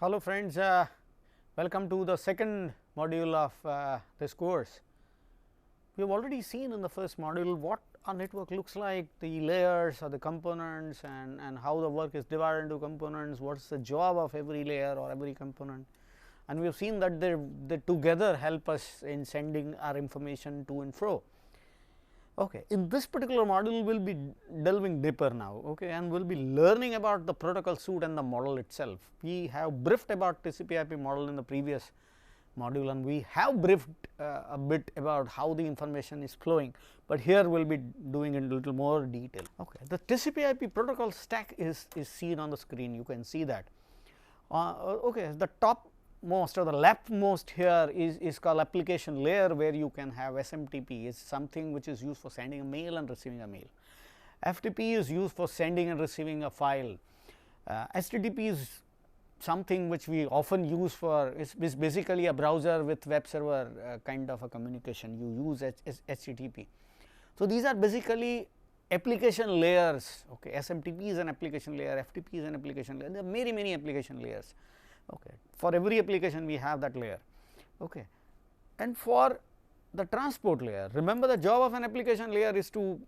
Hello friends, welcome to the second module of this course. We have already seen in the first module what a network looks like, the layers or the components, and how the work is divided into components, what is the job of every layer or every component, and we have seen that they together help us in sending our information to and fro. Okay. In this particular module, we will be delving deeper now, okay, and we will be learning about the protocol suite and the model itself. We have briefed about TCPIP model in the previous module, and we have briefed a bit about how the information is flowing, but here we will be doing in a little more detail. Okay. The TCPIP protocol stack is seen on the screen, you can see that. Okay, the top most or the leftmost here is called application layer, where you can have SMTP is something which is used for sending a mail and receiving a mail. FTP is used for sending and receiving a file. HTTP is something which we often use for is basically a browser with web server kind of a communication. You use HTTP. So, these are basically application layers. Okay. SMTP is an application layer, FTP is an application layer, there are many application layers. Okay. For every application we have that layer. Okay. And for the transport layer, remember the job of an application layer is to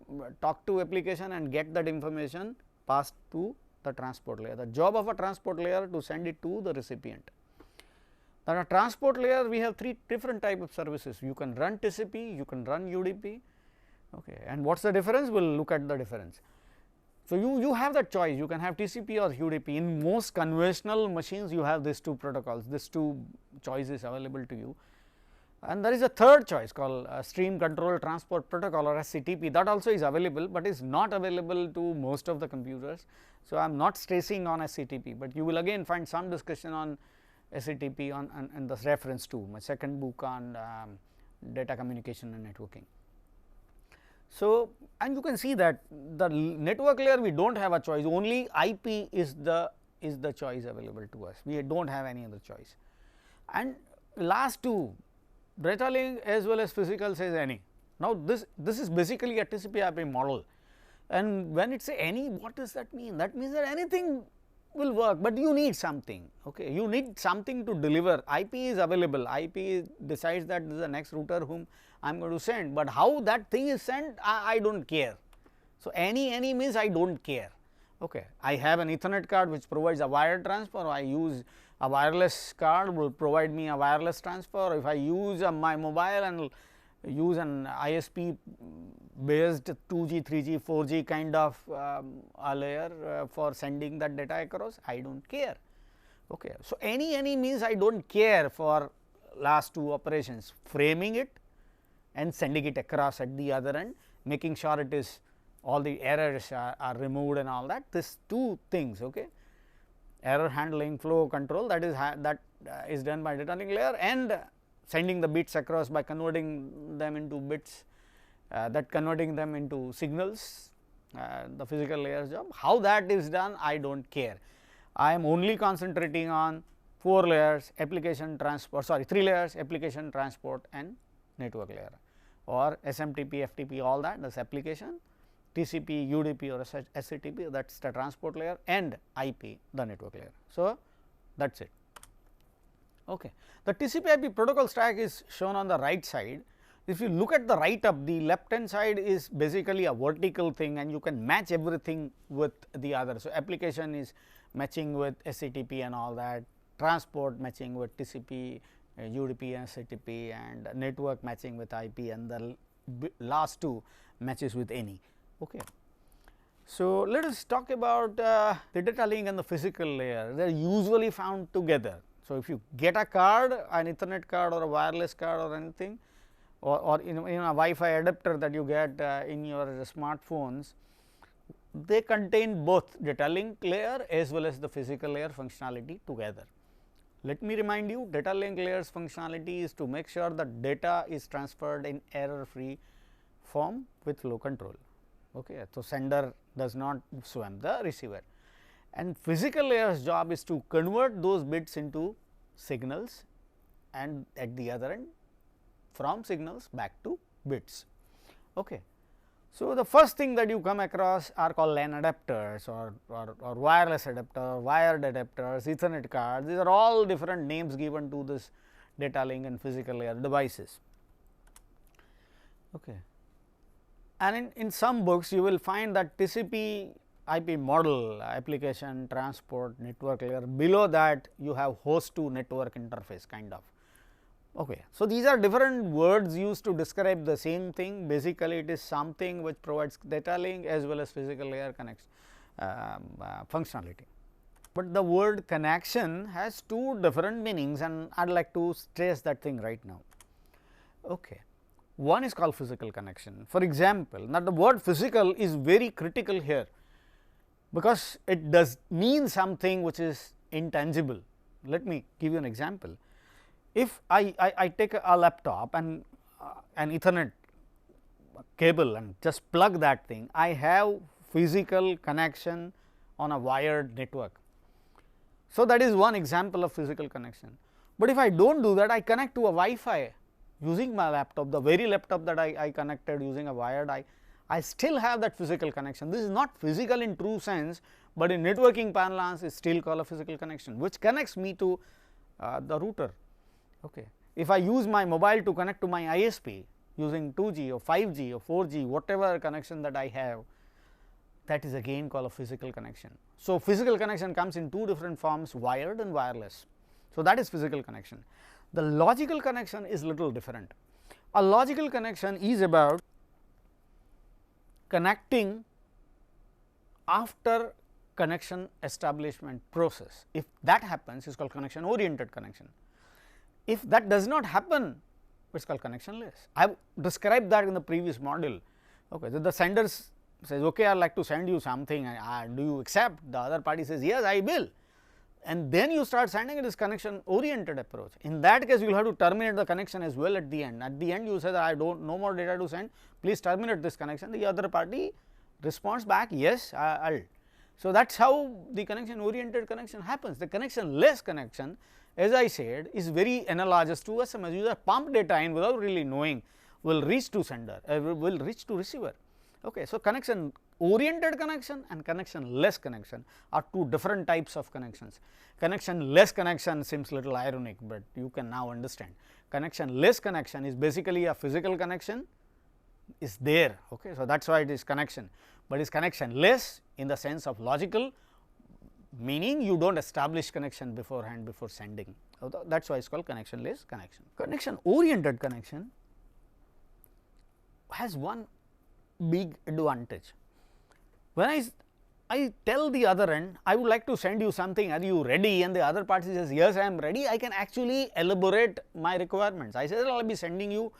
talk to application and get that information passed to the transport layer. The job of a transport layer to send it to the recipient. Now, a transport layer we have three different type of services. You can run TCP, you can run UDP. Okay. And what is the difference? We will look at the difference. So, you have that choice, you can have TCP or UDP. In most conventional machines you have these two protocols, these two choices available to you, and there is a third choice called stream control transport protocol or SCTP, that also is available, but is not available to most of the computers. So, I am not stressing on SCTP, but you will again find some discussion on SCTP on the reference to my second book on data communication and networking. So, and you can see that the network layer we do not have a choice, only IP is the choice available to us, we do not have any other choice. And last two, data link as well as physical says any. Now, this is basically a TCP/IP model, and when it say any, what does that mean? That means that anything will work, but you need something. Okay, you need something to deliver. IP is available, IP decides that this is the next router whom I am going to send, but how that thing is sent I do not care. So, any means I do not care. Okay. I have an Ethernet card which provides a wire transfer, I use a wireless card will provide me a wireless transfer. If I use my mobile and use an ISP based 2G, 3G, 4G kind of a layer for sending that data across, I do not care. Okay. So, any means I do not care for last two operations, framing it and sending it across at the other end, making sure it is all the errors are removed and all that. These two things, okay, error handling, flow control, that is done by data link layer, and sending the bits across by converting them into bits, that converting them into signals, the physical layers job. How that is done, I do not care. I am only concentrating on 4 layers application transport, sorry 3 layers application transport and network layer, or SMTP, FTP, all that is application, TCP, UDP or SCTP, that is the transport layer, and IP, the network layer. So, that is it. Okay. The TCP/IP protocol stack is shown on the right side. If you look at the right up, the left hand side is basically a vertical thing, and you can match everything with the other. So, application is matching with SCTP and all that, transport matching with TCP, UDP and SCTP, and network matching with IP, and the last two matches with any. Okay. So, let us talk about the data link and the physical layer. They are usually found together. So, if you get a card, an Ethernet card or a wireless card or anything, or in a Wi-Fi adapter that you get in your smartphones, they contain both data link layer as well as the physical layer functionality together. Let me remind you, data link layer's functionality is to make sure that data is transferred in error free form with flow control. Okay. So, sender does not swamp the receiver, and physical layer's job is to convert those bits into signals, and at the other end from signals back to bits. Okay. So, the first thing that you come across are called LAN adapters or wireless adapter, wired adapters, Ethernet cards. These are all different names given to this data link and physical layer devices. Okay. And in some books you will find that TCP/IP model, application transport network layer, below that you have host to network interface kind of. Okay. So, these are different words used to describe the same thing. Basically, it is something which provides data link as well as physical layer connects functionality. But the word connection has two different meanings, and I would like to stress that thing right now. Okay. One is called physical connection. For example, now the word physical is very critical here, because it does mean something which is intangible. Let me give you an example. If I take a laptop and an Ethernet cable and just plug that thing, I have physical connection on a wired network. So, that is one example of physical connection. But if I do not do that, I connect to a Wi-Fi using my laptop, the very laptop that I connected using a wired, I still have that physical connection. This is not physical in true sense, but in networking parlance is still called a physical connection, which connects me to the router. Okay. If I use my mobile to connect to my ISP using 2G or 5G or 4G, whatever connection that I have, that is again called a physical connection. So, physical connection comes in two different forms, wired and wireless. So, that is physical connection. The logical connection is little different. A logical connection is about connecting after connection establishment process. If that happens, it is called connection oriented connection. If that does not happen, it is called connectionless. I have described that in the previous module. Okay, so the sender says, okay, I would like to send you something, do you accept? The other party says, yes, I will. And then you start sending it as connection oriented approach. In that case, you will have to terminate the connection as well at the end. At the end, you say that I don't no more data to send, please terminate this connection. The other party responds back, yes, I will. So, that is how the connection oriented connection happens. The connectionless connection, as I said, is very analogous to SMS. You just pump data in without really knowing, will reach to sender, will reach to receiver. Okay. So, connection oriented connection and connectionless connection are two different types of connections. Connectionless connection seems little ironic, but you can now understand. Connectionless connection is basically a physical connection is there. Okay. So, that is why it is connection, but is connectionless in the sense of logical, meaning you do not establish connection beforehand before sending. That is why it is called connectionless connection. Connection oriented connection has one big advantage. When I tell the other end, I would like to send you something, are you ready? And the other party says, yes, I am ready. I can actually elaborate my requirements. I say, I will be sending you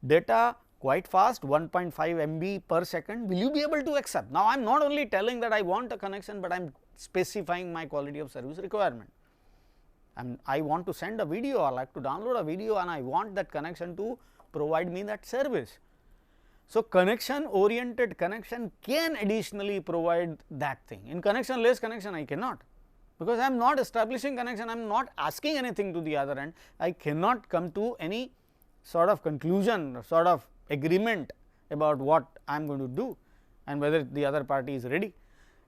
data quite fast, 1.5 MB per second. Will you be able to accept? Now, I am not only telling that I want a connection, but I am specifying my quality of service requirement. And I want to send a video, I like to download a video, and I want that connection to provide me that service. So, connection oriented connection can additionally provide that thing. In connectionless connection, I cannot, because I am not establishing connection, I am not asking anything to the other end, I cannot come to any sort of conclusion or sort of agreement about what I am going to do and whether the other party is ready.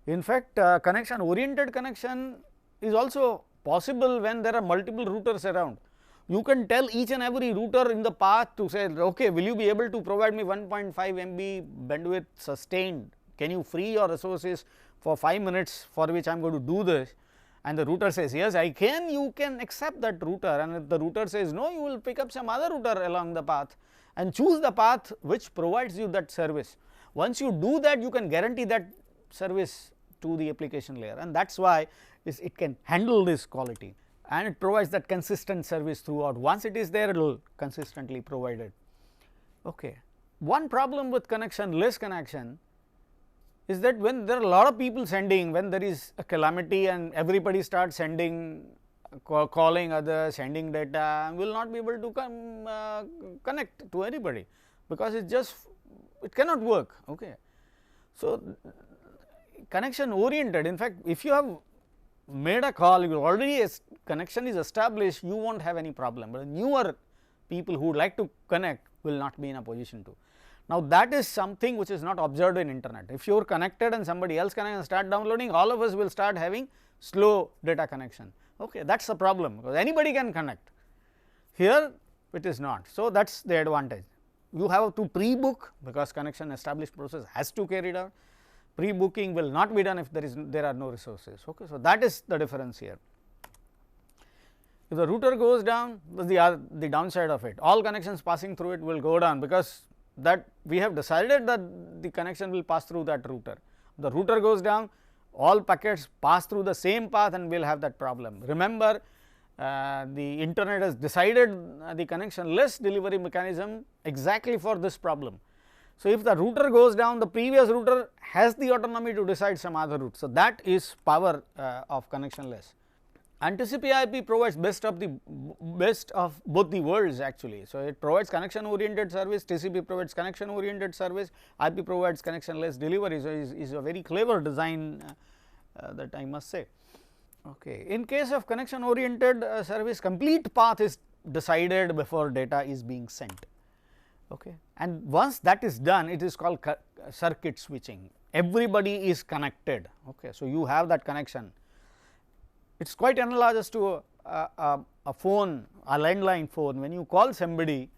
In fact, connection oriented connection is also possible when there are multiple routers around. You can tell each and every router in the path to say, okay, will you be able to provide me 1.5 MB bandwidth sustained? Can you free your resources for 5 minutes for which I am going to do this? And the router says, yes, I can, you can accept that router, and if the router says no, you will pick up some other router along the path and choose the path which provides you that service. Once you do that, you can guarantee that service to the application layer, and that is why it can handle this quality, and it provides that consistent service throughout. Once it is there, it will consistently provide it. Okay. One problem with connectionless connection is that when there are a lot of people sending, when there is a calamity and everybody starts sending, calling others, sending data, will not be able to connect to anybody, because it cannot work. Okay. So, connection oriented, in fact, if you have made a call, you already connection is established, you will not have any problem, but newer people who would like to connect will not be in a position to. Now, that is something which is not observed in internet. If you are connected and somebody else connects and start downloading, all of us will start having slow data connection. Okay, that is the problem, because anybody can connect. Here it is not. So, that is the advantage. You have to pre-book, because connection established process has to carry it out. Pre-booking will not be done if there are no resources. Okay, so, that is the difference here. If the router goes down, the downside of it, all connections passing through it will go down, because that we have decided that the connection will pass through that router. The router goes down, all packets pass through the same path, and we will have that problem. Remember, the internet has decided the connectionless delivery mechanism exactly for this problem. So, if the router goes down, the previous router has the autonomy to decide some other route. So, that is power of connectionless. And TCPIP provides best of both the worlds actually. So, it provides connection oriented service, TCP provides connection oriented service, IP provides connectionless delivery. So, is a very clever design that I must say. Okay. In case of connection oriented service, complete path is decided before data is being sent. Okay. And once that is done, it is called circuit switching. Everybody is connected. Okay. So, you have that connection. It is quite analogous to a phone, a landline phone. When you call somebody,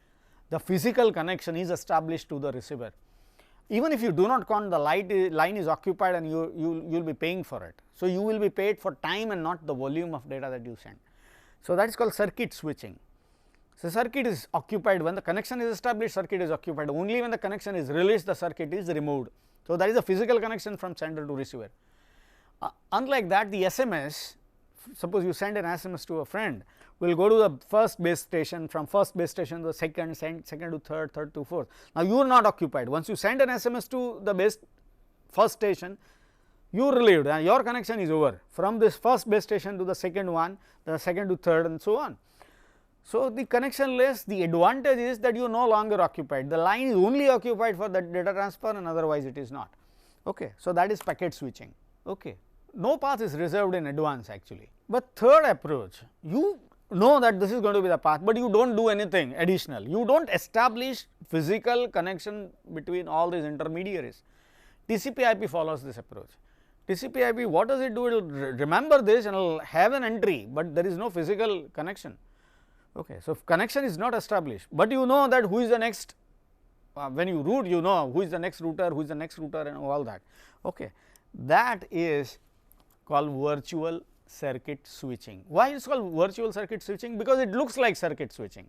the physical connection is established to the receiver. Even if you do not call, the line is occupied and you will be paying for it. So, you will be paid for time and not the volume of data that you send. So, that is called circuit switching. So, circuit is occupied when the connection is established, circuit is occupied. Only when the connection is released, the circuit is removed. So, that is a physical connection from sender to receiver. Unlike that, the SMS, suppose you send an SMS to a friend, will go to the first base station, from first base station to the second to third, third to fourth. Now, you are not occupied. Once you send an SMS to the base first station, you are relieved and your connection is over from this first base station to the second one, the second to third and so on. So, the connectionless, the advantage is that you are no longer occupied, the line is only occupied for that data transfer and otherwise it is not. Okay. So, that is packet switching. Okay. No path is reserved in advance actually. But third approach, you know that this is going to be the path, but you do not do anything additional. You do not establish physical connection between all these intermediaries. TCPIP follows this approach. TCPIP, what does it do? It will remember this and will have an entry, but there is no physical connection. Okay. So, connection is not established, but you know that who is the next, when you route you know who is the next router, who is the next router and all that. Okay. That is called virtual circuit switching. Why it is called virtual circuit switching? Because it looks like circuit switching.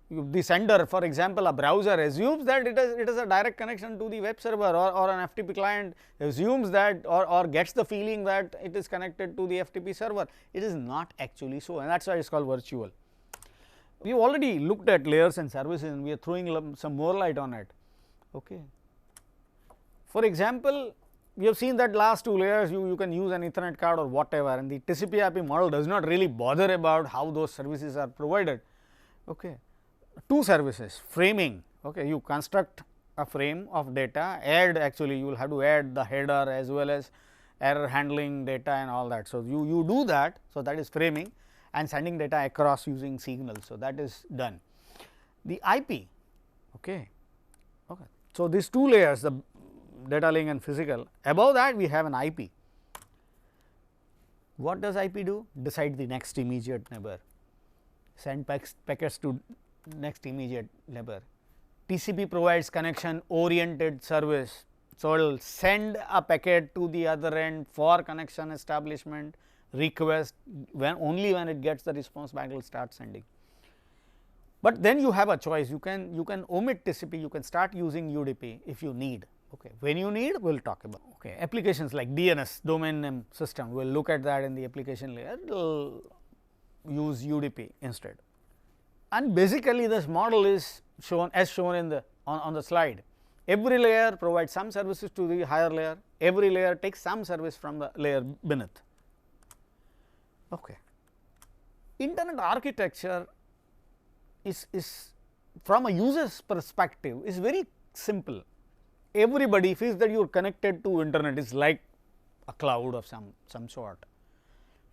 The sender, for example, a browser assumes that it is a direct connection to the web server, or an FTP client assumes that or gets the feeling that it is connected to the FTP server. It is not actually so, and that is why it is called virtual. We have already looked at layers and services and we are throwing some more light on it. Okay. For example, we have seen that last two layers you can use an Ethernet card or whatever, and the TCP/IP model does not really bother about how those services are provided. Okay. Two services, framing. Okay. You construct a frame of data, add actually you will have to add the header as well as error handling data and all that. So, you do that. So, that is framing and sending data across using signals. So, that is done. The IP. Okay. Okay. So, these two layers, the data link and physical, above that we have an IP. What does IP do? Decide the next immediate neighbor, send packets to next immediate neighbor. TCP provides connection oriented service. So, it will send a packet to the other end for connection establishment, request, only when it gets the response back it will start sending. But then you have a choice, you can omit TCP, you can start using UDP if you need. Okay. When you need, we will talk about. Okay. Applications like DNS, domain name system, we will look at that in the application layer, it will use UDP instead. And basically this model is shown as shown in the on the slide. Every layer provides some services to the higher layer, every layer takes some service from the layer beneath. Okay. Internet architecture is from a user's perspective is very simple. Everybody feels that you are connected to internet is like a cloud of some sort.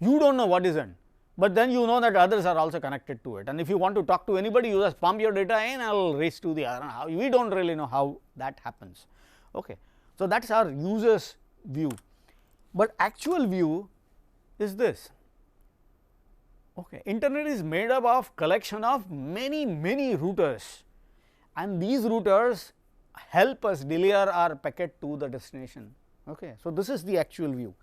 You do not know what is it. but then you know that others are also connected to it, and if you want to talk to anybody, you just pump your data in, I will race to the other. We do not really know how that happens. Okay. So, that is our users view, but actual view is this. Okay. Internet is made up of collection of many routers, and these routers help us deliver our packet to the destination. Okay. So, this is the actual view,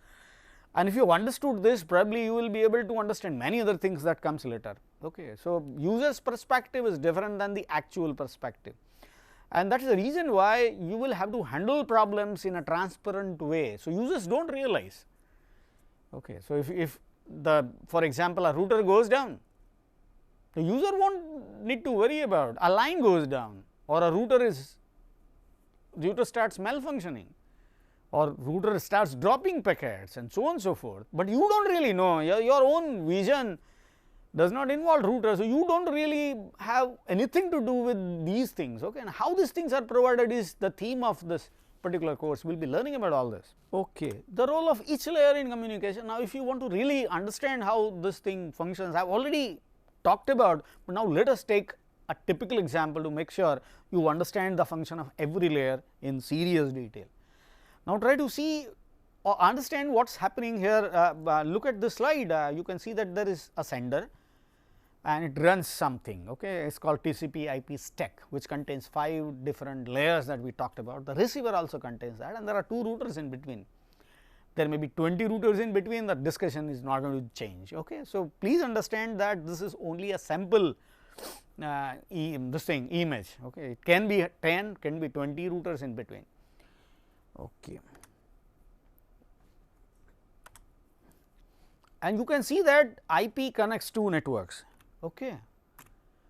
and if you have understood this, probably you will be able to understand many other things that comes later. Okay. So, user's perspective is different than the actual perspective, and that is the reason why you will have to handle problems in a transparent way. So, users do not realize. Okay. So, if the, for example, a router goes down, the user will not need to worry about a line goes down, or a router starts malfunctioning, or router starts dropping packets, and so on and so forth, but you do not really know. Your own vision does not involve routers. So, you do not really have anything to do with these things. Okay. And how these things are provided is the theme of this particular course. We will be learning about all this. Okay. The role of each layer in communication. Now, if you want to really understand how this thing functions, I have already talked about, but now let us take a typical example to make sure you understand the function of every layer in serious detail. Now, try to see or understand what is happening here. Look at this slide, you can see that there is a sender and it runs something. Okay. It is called TCPIP stack, which contains 5 different layers that we talked about. The receiver also contains that, and there are 2 routers in between. There may be 20 routers in between, the discussion is not going to change. Okay. So, please understand that this is only a sample image. Okay. It can be 10, can be 20 routers in between. Okay. And you can see that IP connects 2 networks. Okay.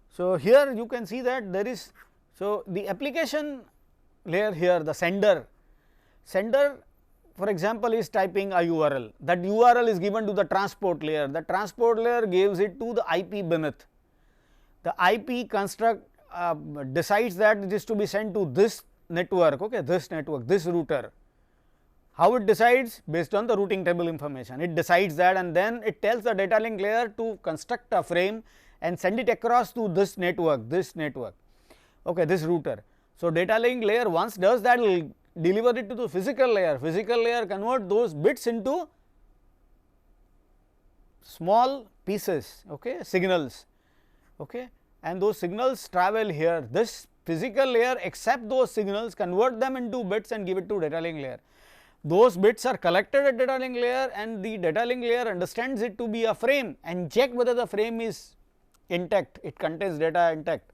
So, here you can see that there is, so the application layer here, the sender for example, is typing a URL. That URL is given to the transport layer. The transport layer gives it to the IP beneath. The IP construct decides that it is to be sent to this network. Okay, this network, this router. How it decides? Based on the routing table information, it decides that, and then it tells the data link layer to construct a frame and send it across to this network, okay, this router. So, data link layer once does that, will deliver it to the physical layer convert those bits into small pieces, okay, signals, okay, and those signals travel here. This physical layer accept those signals, convert them into bits and give it to data link layer. Those bits are collected at data link layer, and the data link layer understands it to be a frame and check whether the frame is intact, it contains data intact,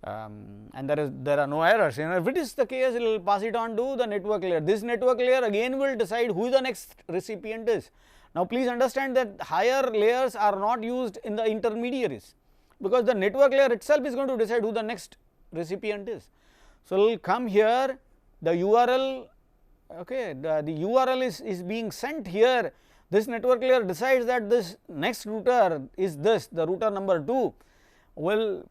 and there are no errors. If it is the case, it will pass it on to the network layer. This network layer again will decide who the next recipient is. Now, please understand that higher layers are not used in the intermediaries, because the network layer itself is going to decide who the next recipient is. So, it will come here, the URL, okay, the URL is being sent here. This network layer decides that this next router is this, the router number 2 will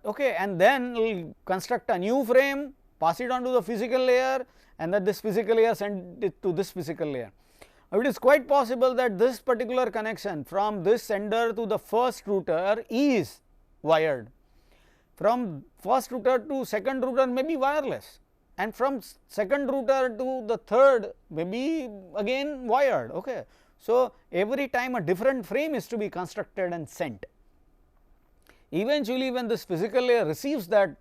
okay, and then will construct a new frame, pass it on to the physical layer, and that this physical layer send it to this physical layer. Now, it is quite possible that this particular connection from this sender to the first router is wired, from first router to second router may be wireless, and from second router to the third may be again wired. Okay. So, every time a different frame is to be constructed and sent. Eventually, when this physical layer receives that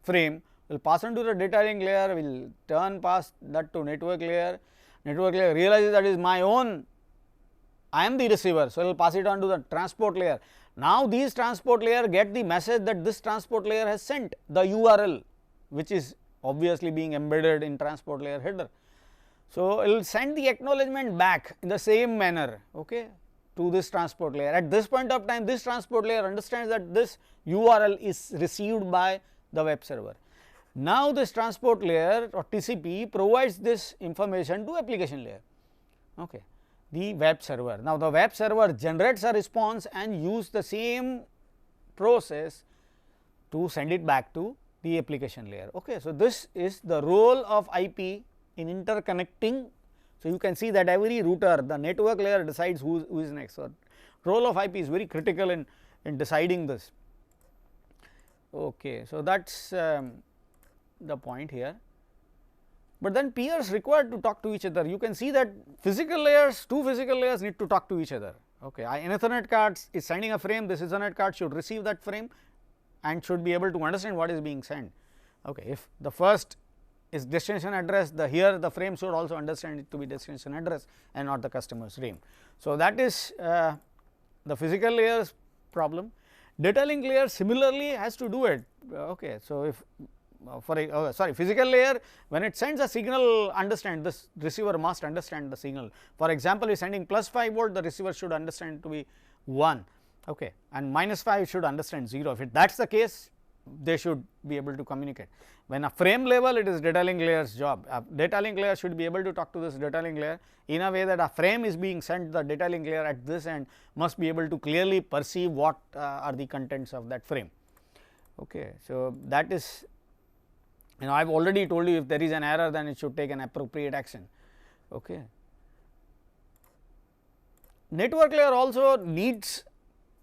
frame, will pass on to the data link layer, will turn past that to network layer realizes that is my own, I am the receiver. So, it will pass it on to the transport layer. Now, these transport layer get the message that this transport layer has sent the URL, which is obviously being embedded in transport layer header. So, it will send the acknowledgement back in the same manner, okay, to this transport layer. At this point of time, this transport layer understands that this URL is received by the web server. Now, this transport layer or TCP provides this information to application layer, okay, the web server. Now, the web server generates a response and use the same process to send it back to the application layer. Okay. So, this is the role of IP in interconnecting. So, you can see that every router, the network layer decides who is next. So, role of IP is very critical in deciding this. Okay. So, that is the point here, but then peers required to talk to each other. You can see that physical layers, two physical layers need to talk to each other. Okay. An Ethernet card is sending a frame, this Ethernet card should receive that frame and should be able to understand what is being sent. Okay. If the first is destination address, here the frame should also understand it to be destination address and not the customer's name. So, that is the physical layers problem. Data link layer similarly has to do it. Okay. So, if physical layer, when it sends a signal, understand this receiver must understand the signal. For example, you are sending plus 5 volt, the receiver should understand it to be 1, okay, and minus 5 should understand 0. If that is the case, they should be able to communicate. When a frame level, it is data link layer's job. A data link layer should be able to talk to this data link layer in a way that a frame is being sent, the data link layer at this end must be able to clearly perceive what are the contents of that frame. Okay. So, that is, I have already told you, if there is an error, then it should take an appropriate action. Okay. Network layer also needs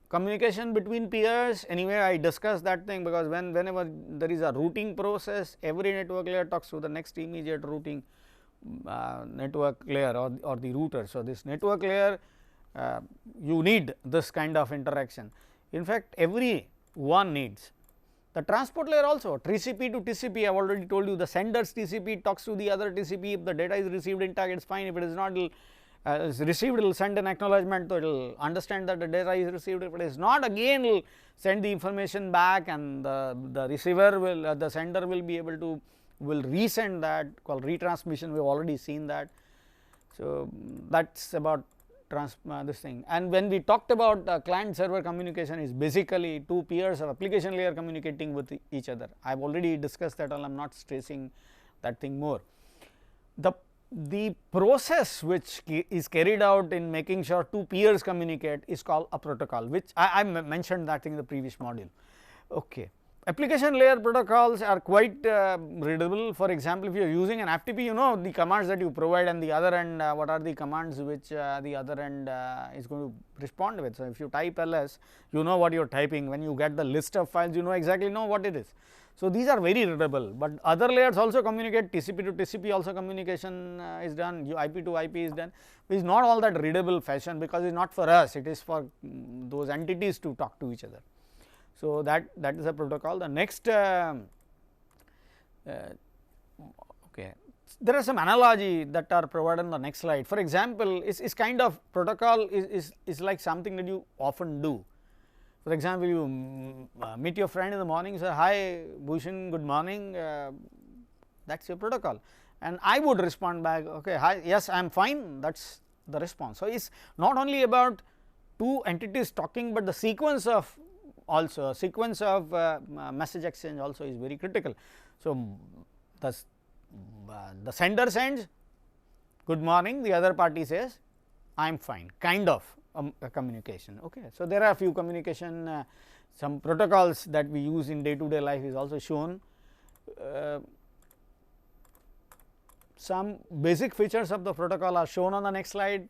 communication between peers. Anyway, I discussed that thing, because whenever there is a routing process, every network layer talks to the next immediate routing network layer or the router. So, this network layer, you need this kind of interaction. In fact, every one needs. The transport layer also, TCP to TCP, I have already told you, the sender's TCP talks to the other TCP. If the data is received intact, it is fine. If it is not, is received, it will send an acknowledgement, so it will understand that the data is received. If it is not, again it will send the information back, and the receiver will, the sender will be able to, will resend that, called retransmission. We have already seen that. So, that is about this thing. And when we talked about client server communication, is basically two peers of application layer communicating with each other. I have already discussed that, I am not stressing that thing more. The process which is carried out in making sure two peers communicate is called a protocol, which I mentioned that thing in the previous module. Okay. Application layer protocols are quite readable. For example, if you are using an FTP, you know the commands that you provide, and the other end what are the commands which the other end is going to respond with. So, if you type ls, you know what you are typing. When you get the list of files, you know exactly what it is. So, these are very readable, but other layers also communicate. TCP to TCP also communication is done, IP to IP is done. It is not all that readable fashion, because it is not for us, it is for those entities to talk to each other. So, that is a protocol. The next okay, there are some analogy that are provided on the next slide. For example, is kind of protocol is like something that you often do. For example, you meet your friend in the morning, say, hi Bhushan, good morning, that is your protocol, and I would respond back, okay, hi, yes, I am fine, that is the response. So, it is not only about two entities talking, but the sequence of message exchange also is very critical. So, the sender sends good morning, the other party says I am fine, kind of a communication. Okay. So, there are a few communication some protocols that we use in day to day life is also shown. Some basic features of the protocol are shown on the next slide.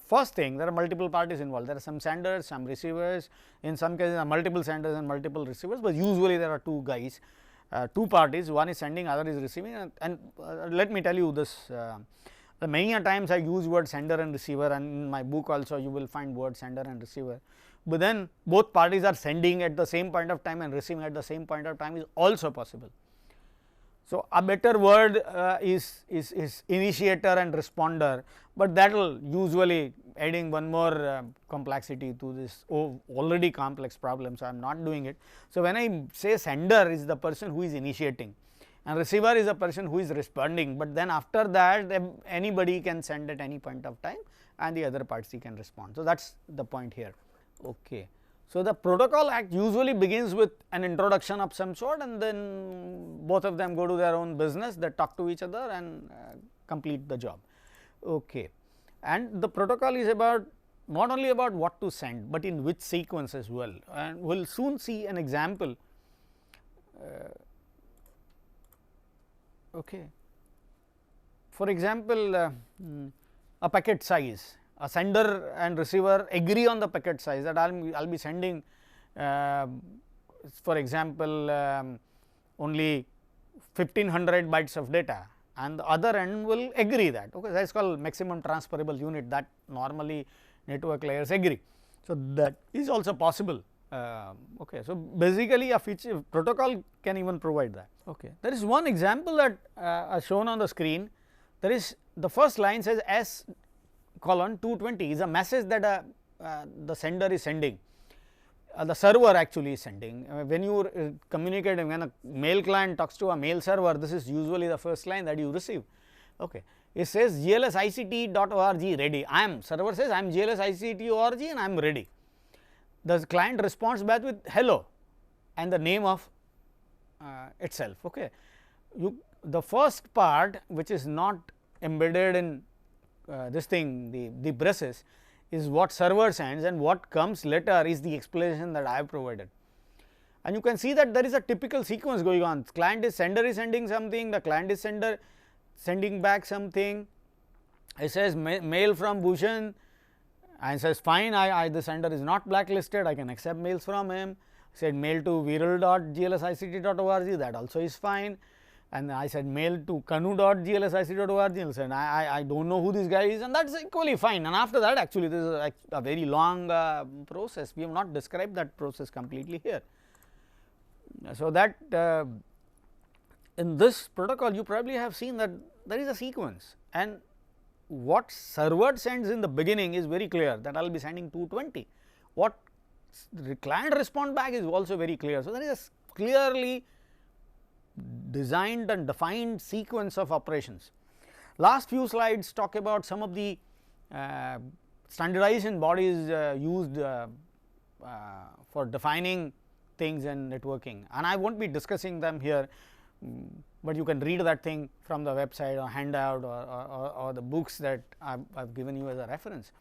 First thing, there are multiple parties involved. There are some senders, some receivers. In some cases, there are multiple senders and multiple receivers, but usually there are two guys, two parties. One is sending, other is receiving. And let me tell you this. Many a times I use word sender and receiver, and in my book also you will find word sender and receiver. But then both parties are sending at the same point of time and receiving at the same point of time is also possible. So, a better word is initiator and responder, but that will usually adding one more complexity to this already complex problem. So, I am not doing it. So, when I say sender is the person who is initiating and receiver is a person who is responding, but then after that anybody can send at any point of time and the other party can respond. So, that is the point here. Okay. So, the protocol act usually begins with an introduction of some sort, and then both of them go to their own business, they talk to each other and complete the job. Okay. And the protocol is about not only about what to send, but in which sequence as well, and we will soon see an example. Okay. For example, a packet size. a sender and receiver agree on the packet size, that I will be sending for example, only 1500 bytes of data, and the other end will agree that, okay, that is called maximum transferable unit, that normally network layers agree. So, that is also possible. Okay. So, basically a feature protocol can even provide that. Okay. There is one example that shown on the screen. There is the first line says S colon 220 is a message that the sender is sending. The server actually is sending. When you communicate, when a mail client talks to a mail server, this is usually the first line that you receive. Okay. It says glsict.org ready. Server says I am glsict.org and I am ready. The client responds back with hello and the name of itself. Okay. The first part, which is not embedded in this thing, the braces, is what server sends, and what comes later is the explanation that I have provided. And you can see that there is a typical sequence going on. Sender is sending something, the client is sending back something. It says mail from Bhushan, and says fine, the sender is not blacklisted, I can accept mails from him. Said mail to viral.glsict.org, that also is fine. And I said mail to kanu.glsict.org, and said I do not know who this guy is, and that is equally fine. And after that, actually this is a very long process. We have not described that process completely here. So, that in this protocol you probably have seen that there is a sequence, and what server sends in the beginning is very clear, that I will be sending 220. What the client respond back is also very clear. So, there is a clearly designed and defined sequence of operations. Last few slides talk about some of the standardization bodies used for defining things in networking, and I will not be discussing them here, but you can read that thing from the website or handout or the books that I have given you as a reference.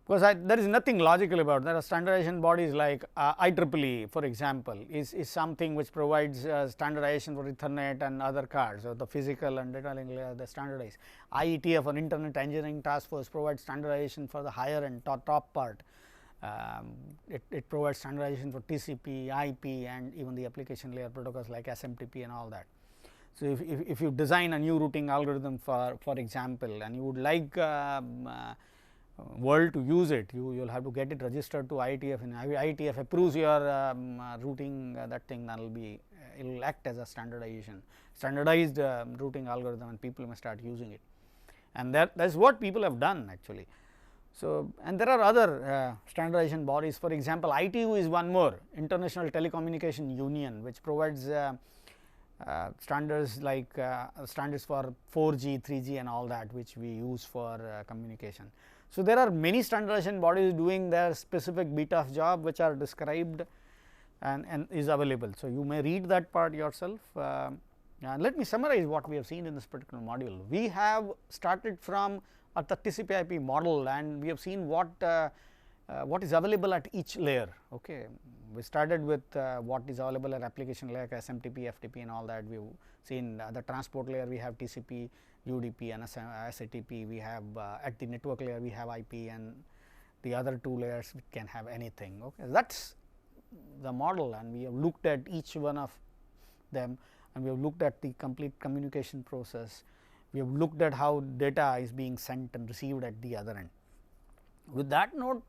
Because there is nothing logical about that. Standardization bodies like IEEE, for example, is something which provides standardization for Ethernet and other cards, or the physical and data link layer, the standardized. IETF, an Internet Engineering Task Force, provides standardization for the higher and top part. It provides standardization for TCP, IP, and even the application layer protocols like SMTP and all that. So, if you design a new routing algorithm for example, and you would like world to use it, you will have to get it registered to IETF, and IETF approves your routing that thing, that will be, it will act as a standardized routing algorithm, and people may start using it, and that is what people have done actually. So, and there are other standardization bodies, for example, ITU is one more, International Telecommunication Union, which provides standards like standards for 4G, 3G and all that, which we use for communication. So, there are many standardization bodies doing their specific bit of job, which are described and is available. So, you may read that part yourself. Let me summarize what we have seen in this particular module. We have started from the TCPIP model, and we have seen what is available at each layer. Okay. We started with what is available at application layer, SMTP, FTP and all that. We have seen the transport layer, we have TCP, UDP and SATP. We have at the network layer, we have IP, and the other two layers can have anything. Okay. That is the model, and we have looked at each one of them, and we have looked at the complete communication process. We have looked at how data is being sent and received at the other end. With that note,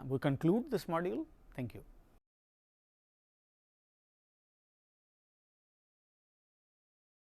we conclude this module. Thank you.